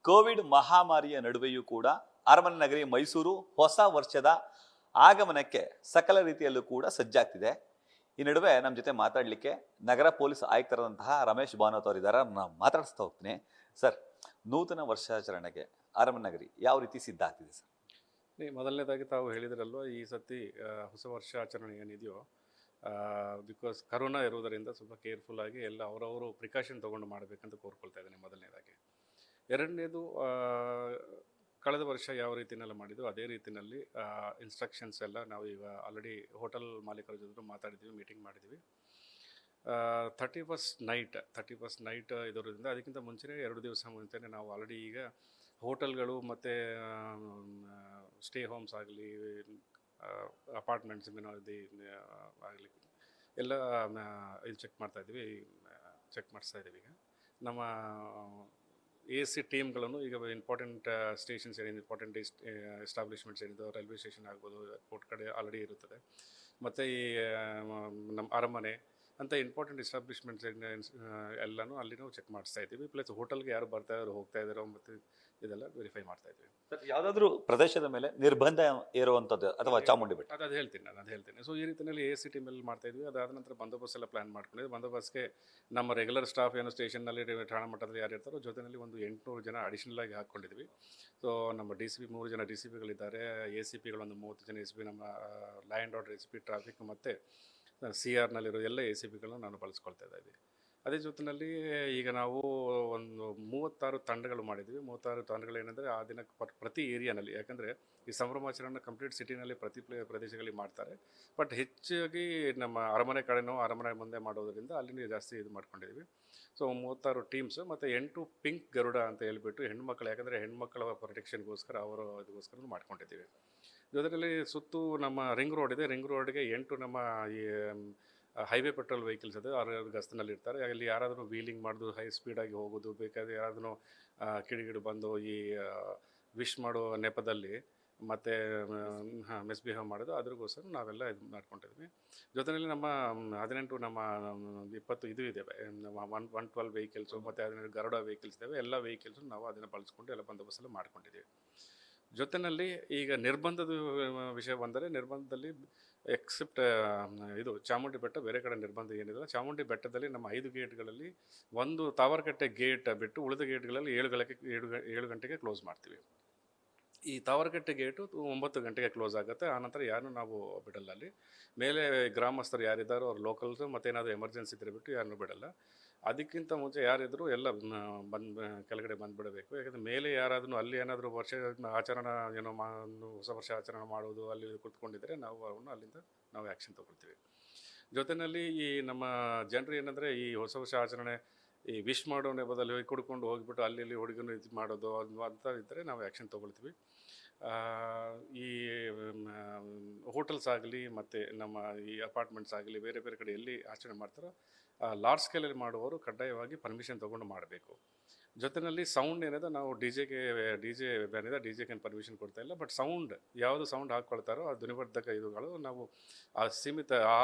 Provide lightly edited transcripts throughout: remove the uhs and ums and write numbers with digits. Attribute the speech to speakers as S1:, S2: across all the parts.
S1: Covid ಮಹಾಮಾರಿಯ ನಡುವೆಯೂ ಕೂಡ ಅರಮನೆ ನಗರಿ ಮೈಸೂರು ಹೊಸ ವರ್ಷದ ಆಗಮನಕ್ಕೆ ಸಕಲ ರೀತಿಯಲ್ಲೂ ಕೂಡ ಸಜ್ಜಾಗ್ತಿದೆ. ಈ ನಡುವೆ ನಮ್ಮ ಜೊತೆ ಮಾತಾಡಲಿಕ್ಕೆ ನಗರ ಪೊಲೀಸ್ ಆಯುಕ್ತರಾದಂತಹ ರಮೇಶ್ ಭಾನೋತ್ ಅವರಿದ್ದಾರೆ. ನಾನು ಮಾತಾಡಿಸ್ತಾ ಹೋಗ್ತೀನಿ. ಸರ್, ನೂತನ ವರ್ಷಾಚರಣೆಗೆ ಅರಮನೆ ನಗರಿ ಯಾವ ರೀತಿ ಸಿದ್ಧ ಆಗ್ತಿದೆ ಸರ್?
S2: ಮೊದಲನೇದಾಗಿ ತಾವು ಹೇಳಿದ್ರಲ್ವ, ಈ ಸತಿ ಹೊಸ ವರ್ಷಾಚರಣೆ ಏನಿದೆಯೋ, ಬಿಕಾಸ್ ಕರೋನಾ ಇರೋದರಿಂದ ಸ್ವಲ್ಪ ಕೇರ್ಫುಲ್ ಆಗಿ ಎಲ್ಲ ಅವರವರು ಪ್ರಿಕಾಷನ್ ತೊಗೊಂಡು ಮಾಡಬೇಕಂತ ಕೋರ್ಕೊಳ್ತಾ ಇದ್ದೇನೆ ಮೊದಲನೇದಾಗಿ. ಎರಡನೇದು, ಕಳೆದ ವರ್ಷ ಯಾವ ರೀತಿನೆಲ್ಲ ಮಾಡಿದ್ದು ಅದೇ ರೀತಿಯಲ್ಲಿ ಇನ್ಸ್ಟ್ರಕ್ಷನ್ಸ್ ಎಲ್ಲ ನಾವು ಈಗ ಆಲ್ರೆಡಿ ಹೋಟೆಲ್ ಮಾಲೀಕರ ಜೊತೆ ಮಾತಾಡಿದ್ದೀವಿ, ಮೀಟಿಂಗ್ ಮಾಡಿದ್ದೀವಿ. 31st ನೈಟ್ ಇದರಿಂದ ಅದಕ್ಕಿಂತ ಮುಂಚೆನೇ 2 ದಿವಸ ಮುಂಚೆನೇ ನಾವು ಆಲ್ರೆಡಿ ಈಗ ಹೋಟೆಲ್ಗಳು ಮತ್ತು ಸ್ಟೇ ಹೋಮ್ಸ್ ಆಗಲಿ, ಅಪಾರ್ಟ್ಮೆಂಟ್ಸ್ ಆಗಲಿ ಎಲ್ಲ ಇದು ಚೆಕ್ ಮಾಡಿಸ್ತಾ ಇದ್ದೀವಿ. ಈಗ ನಮ್ಮ AC ಟೀಮ್ಗಳನ್ನು ಈಗ ಇಂಪಾರ್ಟೆಂಟ್ ಸ್ಟೇಷನ್ಸ್ ಏನಿದೆ, ಇಂಪಾರ್ಟೆಂಟ್ ಎಸ್ಟಾಬ್ಲಿಷ್ಮೆಂಟ್ಸ್ ಏನಿದೆ, ರೈಲ್ವೆ ಸ್ಟೇಷನ್ ಆಗ್ಬೋದು, ಏರ್ಪೋರ್ಟ್ ಕಡೆ ಆಲ್ರೆಡಿ ಇರುತ್ತದೆ. ಮತ್ತು ಈ ನಮ್ಮ ಅರಮನೆ ಅಂತ ಇಂಪಾರ್ಟೆಂಟ್ ಎಸ್ಟಾಬ್ಲಿಷ್ಮೆಂಟ್ಸ್ ಎಲ್ಲನೂ ಅಲ್ಲಿ ನಾವು ಚೆಕ್ ಮಾಡಿಸ್ತಾ ಇದ್ದೀವಿ. ಪ್ಲಸ್ ಹೋಟೆಲ್ಗೆ ಯಾರು ಬರ್ತಾ ಇದ್ದಾರೋ ಹೋಗ್ತಾ ಇದ್ದಾರೋ ಮತ್ತು ಇದೆಲ್ಲ ವೆರಿಫೈ ಮಾಡ್ತಾ ಇದ್ದೀವಿ.
S1: ಯಾವುದಾದ್ರೂ ಪ್ರದೇಶದ ಮೇಲೆ ನಿರ್ಬಂಧ ಇರುವಂಥದ್ದು ಅಥವಾ ಚಾಮುಂಡಿ ಬೆಟ್ಟ
S2: ಅದು ಹೇಳ್ತೀನಿ. ಸೊ ಈ ರೀತಿಯಲ್ಲಿ AC ಟೀಮಲ್ಲಿ ಮಾಡ್ತಾ ಇದ್ವಿ. ಅದಾದ ನಂತರ ಬಂದೋಬಸ್ತ್ ಎಲ್ಲ ಪ್ಲಾನ್ ಮಾಡ್ಕೊಂಡಿದ್ವಿ. ಬಂದೋಬಸ್ತ್ಗೆ ನಮ್ಮ ರೆಗ್ಯುಲರ್ ಸ್ಟಾಫ್ ಏನು ಸ್ಟೇಷನ್ನಲ್ಲಿ ಠಾಣಾ ಮಟ್ಟದಲ್ಲಿ ಯಾರು ಇರ್ತಾರೋ ಜೊತೆಯಲ್ಲಿ ಒಂದು 800 ಜನ ಅಡಿಷನಲ್ ಆಗಿ ಹಾಕ್ಕೊಂಡಿದ್ವಿ. ಸೊ ನಮ್ಮ DCP 3 ಜನ DCPಗಳಿದ್ದಾರೆ, ACPಗಳು ಒಂದು 30 ಜನ ACP, ನಮ್ಮ ಲ್ಯಾಂಡ್ ಆರ್ಡರ್ ACP, ಟ್ರಾಫಿಕ್ ಮತ್ತು CRನಲ್ಲಿರೋ ಎಲ್ಲ ACPಗಳನ್ನ ನಾನು ಬಳಸ್ಕೊಳ್ತಾ ಇದ್ದೀವಿ. ಅದೇ ಜೊತೆಯಲ್ಲಿ ಈಗ ನಾವು ಒಂದು 36 ತಂಡಗಳು ಮಾಡಿದ್ವಿ. 36 ತಂಡಗಳು ಏನಂದರೆ ಆ ದಿನ ಪ್ರತಿ ಏರಿಯಾನಲ್ಲಿ, ಯಾಕಂದರೆ ಈ ಸಂಭ್ರಮಾಚರಣೆ ಕಂಪ್ಲೀಟ್ ಸಿಟಿನಲ್ಲಿ ಪ್ರತಿ ಪ್ರದೇಶಗಳಲ್ಲಿ ಮಾಡ್ತಾರೆ. ಬಟ್ ಹೆಚ್ಚಾಗಿ ನಮ್ಮ ಅರಮನೆ ಕಡೆನೂ ಅರಮನೆ ಮುಂದೆ ಮಾಡೋದರಿಂದ ಅಲ್ಲಿ ಜಾಸ್ತಿ ಇದು ಮಾಡ್ಕೊಂಡಿದ್ವಿ. ಸೊ 36 ಟೀಮ್ಸ್ ಮತ್ತು 8 ಪಿಂಕ್ ಗರುಡ ಅಂತ ಹೇಳ್ಬಿಟ್ಟು ಹೆಣ್ಮಕ್ಳು, ಯಾಕಂದರೆ ಹೆಣ್ಮಕ್ಳ ಪ್ರೊಟೆಕ್ಷನ್ಗೋಸ್ಕರ ಇದಕ್ಕೋಸ್ಕರ ಮಾಡ್ಕೊಂಡಿದ್ದೀವಿ. ಜೊತೆಯಲ್ಲಿ ಸುತ್ತು ನಮ್ಮ ರಿಂಗ್ ರೋಡ್ ಇದೆ. ರಿಂಗ್ ರೋಡ್ಗೆ 8 ನಮ್ಮ ಈ ಹೈವೇ ಪೆಟ್ರೋಲ್ ವೆಹಿಕಲ್ಸ್ ಅದು 6 ಗಸ್ತನಲ್ಲಿ ಇರ್ತಾರೆ. ಅಲ್ಲಿ ಯಾರಾದರೂ ವೀಲಿಂಗ್ ಮಾಡೋದು, ಹೈ ಸ್ಪೀಡಾಗಿ ಹೋಗೋದು, ಬೇಕಾದರೆ ಯಾರಾದರೂ ಕಿಡಿಗಿಡು ಬಂದು ಈ ವಿಶ್ ಮಾಡೋ ನೆಪದಲ್ಲಿ ಮತ್ತು ಮಿಸ್ಬಿಹೇವ್ ಮಾಡೋದು, ಅದ್ರಿಗೋಸ್ಕರ ನಾವೆಲ್ಲ ಇದು ಮಾಡ್ಕೊಂಡಿದ್ವಿ. ಜೊತೆಯಲ್ಲಿ ನಮ್ಮ 18 ನಮ್ಮ 20 ಇದು ಇದ್ದಾವೆ, 112 ವೆಹಿಕಲ್ಸು ಮತ್ತು 18 ಗರುಡ ವೆಹಿಕಲ್ಸ್ ಇದ್ದಾವೆ. ಎಲ್ಲ ವೆಹಿಕಲ್ಸು ನಾವು ಅದನ್ನು ಬಳಸ್ಕೊಂಡು ಎಲ್ಲ ಬಂದೋಬಸ್ತೆಲ್ಲ ಮಾಡ್ಕೊಂಡಿದ್ದೀವಿ. ಜೊತೆಯಲ್ಲಿ ಈಗ ನಿರ್ಬಂಧದ ವಿಷಯ ಬಂದರೆ, ನಿರ್ಬಂಧದಲ್ಲಿ ಎಕ್ಸೆಪ್ಟ್ ಇದು ಚಾಮುಂಡಿ ಬೆಟ್ಟ, ಬೇರೆ ಕಡೆ ನಿರ್ಬಂಧ ಏನಿಲ್ಲ. ಚಾಮುಂಡಿ ಬೆಟ್ಟದಲ್ಲಿ ನಮ್ಮ 5 ಗೇಟ್ಗಳಲ್ಲಿ ಒಂದು ತಾವರಕಟ್ಟೆ ಗೇಟ್ ಬಿಟ್ಟು ಉಳಿದ ಗೇಟ್ಗಳಲ್ಲಿ 7 ಗಂಟೆಗೆ ಕ್ಲೋಸ್ ಮಾಡ್ತೀವಿ. ಈ ತಾವರಕಟ್ಟೆ ಗೇಟು 9 ಗಂಟೆಗೆ ಕ್ಲೋಸ್ ಆಗುತ್ತೆ. ಆನಂತರ ಯಾರು ನಾವು ಬಿಡಲ್ಲ. ಅಲ್ಲಿ ಮೇಲೆ ಗ್ರಾಮಸ್ಥರು ಯಾರಿದ್ದಾರೋ ಅವ್ರು ಲೋಕಲ್ಸು ಮತ್ತು ಏನಾದರೂ ಎಮರ್ಜೆನ್ಸಿ ಇದ್ದರೆ ಬಿಟ್ಟು ಯಾರನ್ನೂ ಬಿಡಲ್ಲ. ಅದಕ್ಕಿಂತ ಮುಂಚೆ ಯಾರಿದ್ರು ಎಲ್ಲ ಕೆಳಗಡೆ ಬಂದುಬಿಡಬೇಕು. ಯಾಕಂದರೆ ಮೇಲೆ ಯಾರಾದರೂ ಅಲ್ಲಿ ಏನಾದರೂ ವರ್ಷ ಆಚರಣೆ ಏನೋ ಹೊಸ ವರ್ಷ ಆಚರಣೆ ಮಾಡೋದು ಅಲ್ಲಿ ಕೂತ್ಕೊಂಡಿದ್ದರೆ ನಾವು ಅವನ್ನ ಅಲ್ಲಿಂದ ನಾವು ಆ್ಯಕ್ಷನ್ ತೊಗೊಳ್ತೀವಿ. ಜೊತೆಯಲ್ಲಿ ಈ ನಮ್ಮ ಜನರು ಏನಂದರೆ ಈ ಹೊಸ ವರ್ಷ ಆಚರಣೆ ಈ ವಿಶ್ ಮಾಡೋ ನೆಪದಲ್ಲಿ ಹೋಗಿ ಕುಡ್ಕೊಂಡು ಹೋಗಿಬಿಟ್ಟು ಅಲ್ಲಿ ಹುಡುಗನು ಇದು ಮಾಡೋದು ಅಂತ ಇದ್ದರೆ ನಾವು ಆ್ಯಕ್ಷನ್ ತೊಗೊಳ್ತೀವಿ. ಈ ಹೋಟೆಲ್ಸ್ ಆಗಲಿ ಮತ್ತು ನಮ್ಮ ಈ ಅಪಾರ್ಟ್ಮೆಂಟ್ಸ್ ಆಗಲಿ ಬೇರೆ ಬೇರೆ ಕಡೆ ಎಲ್ಲಿ ಆಚರಣೆ ಮಾಡ್ತಾರೋ ಲಾರ್ಜ್ ಸ್ಕೇಲಲ್ಲಿ ಮಾಡುವವರು ಕಡ್ಡಾಯವಾಗಿ ಪರ್ಮಿಷನ್ ತೊಗೊಂಡು ಮಾಡಬೇಕು. ಜೊತೆಯಲ್ಲಿ ಸೌಂಡ್ ಏನಿದೆ, ನಾವು ಡಿ ಜೆ ಬ್ಯಾನ್ ಇದೆ, DJಗೆ ಪರ್ಮಿಷನ್ ಕೊಡ್ತಾ ಇಲ್ಲ. ಬಟ್ ಸೌಂಡ್ ಯಾವುದು ಸೌಂಡ್ ಹಾಕ್ಕೊಳ್ತಾರೋ ಆ ಧ್ವನಿವರ್ಧಕ ಇದುಗಳು ನಾವು ಆ ಸೀಮಿತ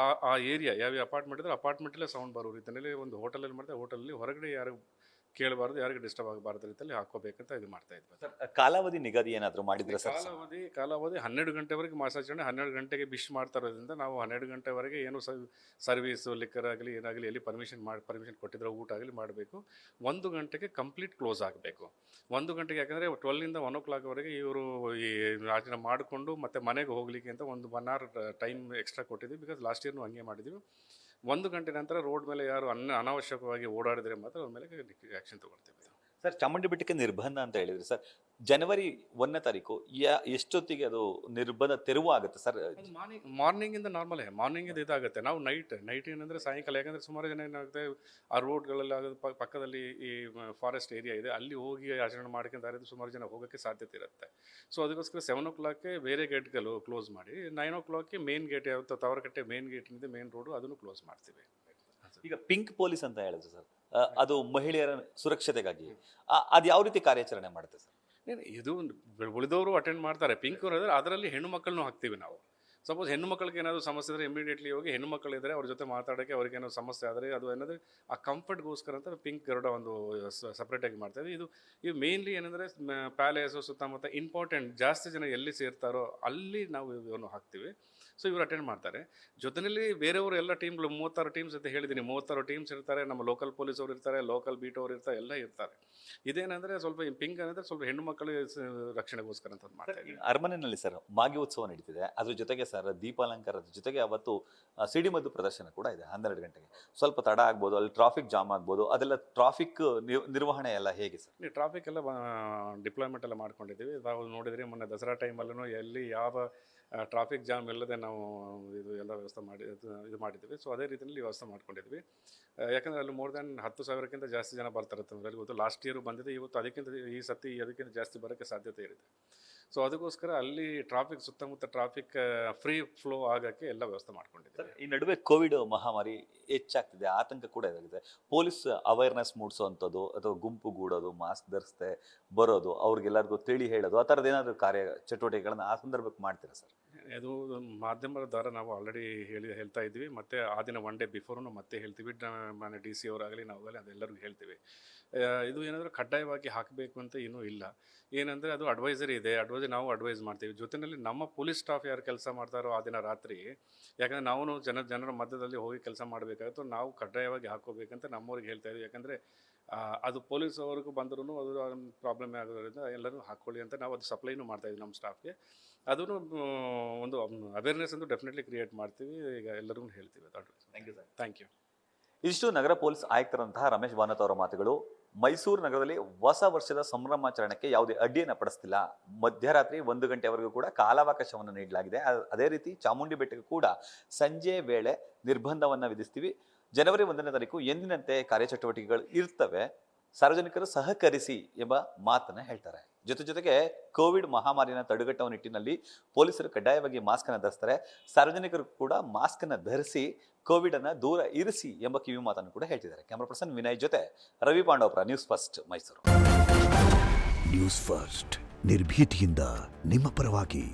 S2: ಆ ಏರಿಯಾ ಯಾವ ಅಪಾರ್ಟ್ಮೆಂಟ್ ಇದ್ರೆ ಅಪಾರ್ಟ್ಮೆಂಟಲ್ಲೇ ಸೌಂಡ್ ಬರೋ ರೀತಿಯಲ್ಲಿ, ಒಂದು ಹೋಟೆಲಲ್ಲಿ ಮಾಡಿದ್ರೆ ಹೋಟೆಲಲ್ಲಿ ಹೊರಗಡೆ ಯಾರು ಕೇಳಬಾರ್ದು, ಯಾರಿಗೆ ಡಿಸ್ಟರ್ಬ್ ಆಗಬಾರ್ದು ರೀತಿಯಲ್ಲಿ ಹಾಕೋಬೇಕಂತ ಇದು ಮಾಡ್ತಾ ಇದ್ವಿ.
S1: ಕಾಲಾವಧಿ ನಿಗದಿ ಏನಾದರೂ ಮಾಡಿದ್ರೆ ಸರ್?
S2: ಕಾಲಾವಧಿ 12 ಗಂಟೆವರೆಗೆ ಮಾಸಾಚರಣೆ. 12 ಗಂಟೆಗೆ ಬಿಶ್ ಮಾಡ್ತಾ ಇರೋದ್ರಿಂದ ನಾವು 12 ಗಂಟೆವರೆಗೆ ಏನು ಸರ್ವಿಸು, ಲಿಕ್ಕರ್ ಆಗಲಿ ಏನಾಗಲಿ ಎಲ್ಲಿ ಪರ್ಮಿಷನ್ ಕೊಟ್ಟಿದ್ರೆ ಊಟ ಆಗಲಿ ಮಾಡಬೇಕು. 1 ಗಂಟೆಗೆ ಕಂಪ್ಲೀಟ್ ಕ್ಲೋಸ್ ಆಗಬೇಕು. 1 ಗಂಟೆಗೆ, ಯಾಕಂದರೆ 12ಇಂದ 1 o'clockವರೆಗೆ ಇವರು ಈ ಆಚರಣೆ ಮಾಡಿಕೊಂಡು ಮತ್ತೆ ಮನೆಗೆ ಹೋಗಲಿಕ್ಕೆ ಅಂತ ಒಂದು 1 hour ಟೈಮ್ ಎಕ್ಸ್ಟ್ರಾ ಕೊಟ್ಟಿದ್ವಿ. ಬಿಕಾಸ್ ಲಾಸ್ಟ್ ಇಯರ್ನು ಹಂಗೆ ಮಾಡಿದ್ವಿ. 1 ಗಂಟೆ ನಂತರ ರೋಡ್ ಮೇಲೆ ಯಾರು ಅನಾವಶ್ಯಕವಾಗಿ ಓಡಾಡಿದರೆ ಮಾತ್ರ ಅವ್ರ ಮೇಲೆ ಆ್ಯಕ್ಷನ್ ತೊಗೊಳ್ತೀವಿ.
S1: ಸರ್, ಚಾಮುಂಡಿ ಬೆಟ್ಟಕ್ಕೆ ನಿರ್ಬಂಧ ಅಂತ ಹೇಳಿದ್ರಿ ಸರ್. ಜನವರಿ 1ನೇ ತಾರೀಕು ಎಷ್ಟೊತ್ತಿಗೆ ಅದು ನಿರ್ಬಂಧ ತೆರವು ಆಗುತ್ತೆ ಸರ್?
S2: ಮಾರ್ನಿಂಗಿಂದ ನಾರ್ಮಲ್ ಮಾರ್ನಿಂಗಿಂದ ಇದಾಗುತ್ತೆ. ನಾವು ನೈಟ್ ಏನಂದರೆ ಸಾಯಂಕಾಲ, ಯಾಕಂದರೆ ಸುಮಾರು ಜನ ಏನಾಗುತ್ತೆ ಆ ರೋಡ್ಗಳೆಲ್ಲ ಪಕ್ಕದಲ್ಲಿ ಈ ಫಾರೆಸ್ಟ್ ಏರಿಯಾ ಇದೆ, ಅಲ್ಲಿ ಹೋಗಿ ಆಚರಣೆ ಮಾಡ್ಕೊಂತ ಸುಮಾರು ಜನ ಹೋಗೋಕ್ಕೆ ಸಾಧ್ಯತೆ ಇರುತ್ತೆ. ಸೊ ಅದಕ್ಕೋಸ್ಕರ 7 o'clockಗೆ ಬೇರೆ ಗೇಟ್ಗಳು ಕ್ಲೋಸ್ ಮಾಡಿ 9 o'clockಗೆ ಮೇನ್ ಗೇಟ್ ಯಾವತ್ತು ತಾವರಕಟ್ಟೆ ಮೇನ್ ಗೇಟ್ ಇದೆ, ಮೇನ್ ರೋಡು, ಅದನ್ನು ಕ್ಲೋಸ್ ಮಾಡ್ತೀವಿ.
S1: ಈಗ ಪಿಂಕ್ ಪೊಲೀಸ್ ಅಂತ ಹೇಳಿದ್ರು ಸರ್, ಅದು ಮಹಿಳೆಯರ ಸುರಕ್ಷತೆಗಾಗಿ ಅದು ಯಾವ ರೀತಿ ಕಾರ್ಯಾಚರಣೆ ಮಾಡುತ್ತೆ ಸರ್?
S2: ಇದು ಉಳಿದವರು ಅಟೆಂಡ್ ಮಾಡ್ತಾರೆ. ಪಿಂಕ್ ಅದರಲ್ಲಿ ಹೆಣ್ಣು ಮಕ್ಕಳನ್ನು ಹಾಕ್ತೀವಿ ನಾವು. ಸಪೋಸ್ ಹೆಣ್ಣು ಮಕ್ಕಳಿಗೆ ಏನಾದರೂ ಸಮಸ್ಯೆ ಇದ್ದರೆ ಇಮಿಡಿಯೇಟ್ಲಿ ಹೋಗಿ ಹೆಣ್ಣು ಮಕ್ಕಳಿದ್ದರೆ ಅವ್ರ ಜೊತೆ ಮಾತಾಡೋಕ್ಕೆ ಅವ್ರಿಗೆ ಏನಾದ್ರು ಸಮಸ್ಯೆ ಆದರೆ ಅದು ಏನಂದರೆ ಆ ಕಂಫರ್ಟ್ಗೋಸ್ಕರ ಅಂತ ಪಿಂಕ್ ಗರುಡ ಒಂದು ಸಪ್ರೇಟಾಗಿ ಮಾಡ್ತಾಯಿದ್ವಿ. ಇದು ಮೇನ್ಲಿ ಏನಂದರೆ ಪ್ಯಾಲೇಸು ಸುತ್ತಮುತ್ತ ಇಂಪಾರ್ಟೆಂಟ್ ಜಾಸ್ತಿ ಜನ ಎಲ್ಲಿ ಸೇರ್ತಾರೋ ಅಲ್ಲಿ ನಾವು ಇವನು ಹಾಕ್ತೀವಿ. ಸೊ ಇವರು ಅಟೆಂಡ್ ಮಾಡ್ತಾರೆ. ಜೊತೆಯಲ್ಲಿ ಬೇರೆಯವರು ಎಲ್ಲ ಟೀಮ್ಗಳು 36 ಟೀಮ್ಸ್ ಅಂತ ಹೇಳಿದ್ದೀನಿ, 36 ಟೀಮ್ಸ್ ಇರ್ತಾರೆ, ನಮ್ಮ ಲೋಕಲ್ ಪೊಲೀಸ್ ಅವರು ಇರ್ತಾರೆ, ಲೋಕಲ್ ಬೀಟ್ ಅವರು ಇರ್ತಾರೆ, ಎಲ್ಲ ಇರ್ತಾರೆ. ಇದೇನಂದರೆ ಸ್ವಲ್ಪ ಪಿಂಕ್ ಅಂದರೆ ಸ್ವಲ್ಪ ಹೆಣ್ಣು ಮಕ್ಕಳಿಗೆ ರಕ್ಷಣೆಗೋಸ್ಕರ ಅಂತ ಮಾಡ್ತಾ ಇದ್ದೀವಿ.
S1: ಅರಮನೆಯಲ್ಲಿ ಸರ್ ಮಾಗಿ ಉತ್ಸವ ನಡೀತಿದೆ, ಅದ್ರ ಜೊತೆಗೆ ಸರ್ ದೀಪಾಲಂಕಾರದ ಜೊತೆಗೆ ಅವತ್ತು ಸಿಡಿಮದ್ದು ಪ್ರದರ್ಶನ ಕೂಡ ಇದೆ 12 ಗಂಟೆಗೆ. ಸ್ವಲ್ಪ ತಡ ಆಗ್ಬೋದು, ಅಲ್ಲಿ ಟ್ರಾಫಿಕ್ ಜಾಮ್ ಆಗ್ಬೋದು, ಅದೆಲ್ಲ ಟ್ರಾಫಿಕ್ ನಿರ್ವಹಣೆ ಎಲ್ಲ ಹೇಗೆ ಸರ್?
S2: ಈ ಟ್ರಾಫಿಕ್ ಎಲ್ಲ ಡಿಪ್ಲಾಯ್ಮೆಂಟ್ ಎಲ್ಲ ಮಾಡ್ಕೊಂಡಿದ್ದೀವಿ. ನಾವು ನೋಡಿದರೆ ಮೊನ್ನೆ ದಸರಾ ಟೈಮಲ್ಲೂ ಎಲ್ಲಿ ಯಾವ ಟ್ರಾಫಿಕ್ ಜಾಮ್ ಇಲ್ಲದೆ ನಾವು ಇದು ಎಲ್ಲ ವ್ಯವಸ್ಥೆ ಇದು ಮಾಡಿದ್ದೀವಿ. ಸೊ ಅದೇ ರೀತಿಯಲ್ಲಿ ವ್ಯವಸ್ಥೆ ಮಾಡ್ಕೊಂಡಿದ್ವಿ. ಯಾಕಂದರೆ ಅಲ್ಲಿ ಮೋರ್ ದ್ಯಾನ್ 10,000ಕ್ಕಿಂತ ಜಾಸ್ತಿ ಜನ ಬರ್ತಾರೆ ಅಂತ ಗೊತ್ತು. ಲಾಸ್ಟ್ ಇಯರ್ ಬಂದಿದೆ, ಇವತ್ತು ಅದಕ್ಕಿಂತ ಜಾಸ್ತಿ ಬರೋಕ್ಕೆ ಸಾಧ್ಯತೆ ಇರುತ್ತೆ. ಸೊ ಅದಕ್ಕೋಸ್ಕರ ಅಲ್ಲಿ ಟ್ರಾಫಿಕ್ ಸುತ್ತಮುತ್ತ ಟ್ರಾಫಿಕ್ ಫ್ರೀ ಫ್ಲೋ ಆಗೋಕ್ಕೆ ಎಲ್ಲ ವ್ಯವಸ್ಥೆ ಮಾಡ್ಕೊಂಡಿದ್ದೀವಿ.
S1: ಈ ನಡುವೆ ಕೋವಿಡ್ ಮಹಾಮಾರಿ ಹೆಚ್ಚಾಗ್ತಿದೆ, ಆತಂಕ ಕೂಡ ಇದಾಗಿದೆ. ಪೊಲೀಸ್ ಅವೇರ್ನೆಸ್ ಮೂಡಿಸೋವಂಥದ್ದು ಅಥವಾ ಗುಂಪುಗೂಡೋದು, ಮಾಸ್ಕ್ ಧರಿಸದೆ ಬರೋದು, ಅವ್ರಿಗೆಲ್ಲರಿಗೂ ತಿಳಿ ಹೇಳೋದು, ಆ ಥರದ್ದು ಏನಾದರೂ ಕಾರ್ಯ ಚಟುವಟಿಕೆಗಳನ್ನು ಆ ಸಂದರ್ಭಕ್ಕೆ ಮಾಡ್ತೀರಾ ಸರ್?
S2: ಅದು ಮಾಧ್ಯಮದ ದ್ವಾರ ನಾವು ಆಲ್ರೆಡಿ ಹೇಳ್ತಾ ಇದ್ವಿ, ಮತ್ತು ಆ ದಿನ 1 ಡೇ ಬಿಫೋರು ಮತ್ತೆ ಹೇಳ್ತೀವಿ. ಮನೆ DC ಅವರಾಗಲಿ ನಾವಾಗಲಿ ಅದೆಲ್ಲರಿಗೂ ಹೇಳ್ತೀವಿ. ಇದು ಏನಾದರೂ ಕಡ್ಡಾಯವಾಗಿ ಹಾಕಬೇಕು ಅಂತ ಇನ್ನೂ ಇಲ್ಲ. ಏನಂದರೆ ಅದು ಅಡ್ವೈಸರಿ ಇದೆ, ನಾವು ಅಡ್ವೈಸ್ ಮಾಡ್ತೀವಿ. ಜೊತೆಯಲ್ಲಿ ನಮ್ಮ ಪೊಲೀಸ್ ಸ್ಟಾಫ್ ಯಾರು ಕೆಲಸ ಮಾಡ್ತಾರೋ ಆ ದಿನ ರಾತ್ರಿ, ಯಾಕಂದರೆ ನಾವು ಜನರ ಮಧ್ಯದಲ್ಲಿ ಹೋಗಿ ಕೆಲಸ ಮಾಡಬೇಕಾಗುತ್ತೆ, ನಾವು ಕಡ್ಡಾಯವಾಗಿ ಹಾಕೋಬೇಕಂತ ನಮ್ಮವ್ರಿಗೆ ಹೇಳ್ತಾ ಇದ್ವಿ. ಯಾಕಂದರೆ ಅದು ಪೊಲೀಸ್ ಅವ್ರಿಗೂ ಬಂದರೂ ಅದು ಪ್ರಾಬ್ಲಮ್ ಆಗೋದ್ರಿಂದ ಎಲ್ಲರೂ ಹಾಕ್ಕೊಳ್ಳಿ ಅಂತ ನಾವು ಅದು ಸಪ್ಲೈನೂ ಮಾಡ್ತಾಯಿದ್ವಿ ನಮ್ಮ ಸ್ಟಾಫ್ಗೆ. ಅದೂ ಒಂದು ಅವೇರ್ನೆಸ್ ಅಂತೂ ಡೆಫಿನೆಟ್ಲಿ ಕ್ರಿಯೇಟ್ ಮಾಡ್ತೀವಿ. ಈಗ ಎಲ್ಲರಿಗೂ ಹೇಳ್ತೀವಿ ಅದು advice.
S1: Thank you sir.
S2: Thank you.
S1: ಇಷ್ಟು ನಗರ ಪೊಲೀಸ್ ಆಯುಕ್ತರಂತಹ ರಮೇಶ್ ಭಾನತ್ ಅವರ ಮಾತುಗಳು. ಮೈಸೂರು ನಗರದಲ್ಲಿ ಹೊಸ ವರ್ಷದ ಸಂಭ್ರಮಾಚರಣೆಗೆ ಯಾವುದೇ ಅಡ್ಡಿಯನ್ನು ಪಡಿಸ್ತಿಲ್ಲ. ಮಧ್ಯರಾತ್ರಿ 1 ಗಂಟೆವರೆಗೂ ಕೂಡ ಕಾಲಾವಕಾಶವನ್ನು ನೀಡಲಾಗಿದೆ. ಅದೇ ರೀತಿ ಚಾಮುಂಡಿ ಬೆಟ್ಟಕ್ಕೆ ಕೂಡ ಸಂಜೆ ವೇಳೆ ನಿರ್ಬಂಧವನ್ನು ವಿಧಿಸ್ತೀವಿ. ಜನವರಿ 1ನೇ ತಾರೀಕು ಎಂದಿನಂತೆ ಕಾರ್ಯಚಟುವಟಿಕೆಗಳು ಇರ್ತವೆ, ಸಾರ್ವಜನಿಕರು ಸಹಕರಿಸಿ ಎಂಬ ಮಾತನ್ನ ಹೇಳ್ತಾರೆ. ಜೊತೆಗೆ ಕೋವಿಡ್ ಮಹಾಮಾರಿಯನ್ನು ತಡೆಗಟ್ಟುವ ನಿಟ್ಟಿನಲ್ಲಿ ಪೊಲೀಸರು ಕಡ್ಡಾಯವಾಗಿ ಮಾಸ್ಕ್ ಅನ್ನು ಧರಿಸ್ತಾರೆ. ಸಾರ್ವಜನಿಕರು ಕೂಡ ಮಾಸ್ಕ್ ಅನ್ನು ಧರಿಸಿ ಕೋವಿಡ್ ಅನ್ನ ದೂರ ಇರಿಸಿ ಎಂಬ ಕಿವಿ ಮಾತನ್ನು ಕೂಡ ಹೇಳ್ತಿದ್ದಾರೆ. ಕ್ಯಾಮರಾ ಪರ್ಸನ್ ವಿನಯ್ ಜೊತೆ Ravi Pandavapura, news first Mysuru.
S3: News first ನಿರ್ಭೀತಿಯಿಂದ ನಿಮ್ಮ ಪರವಾಗಿ.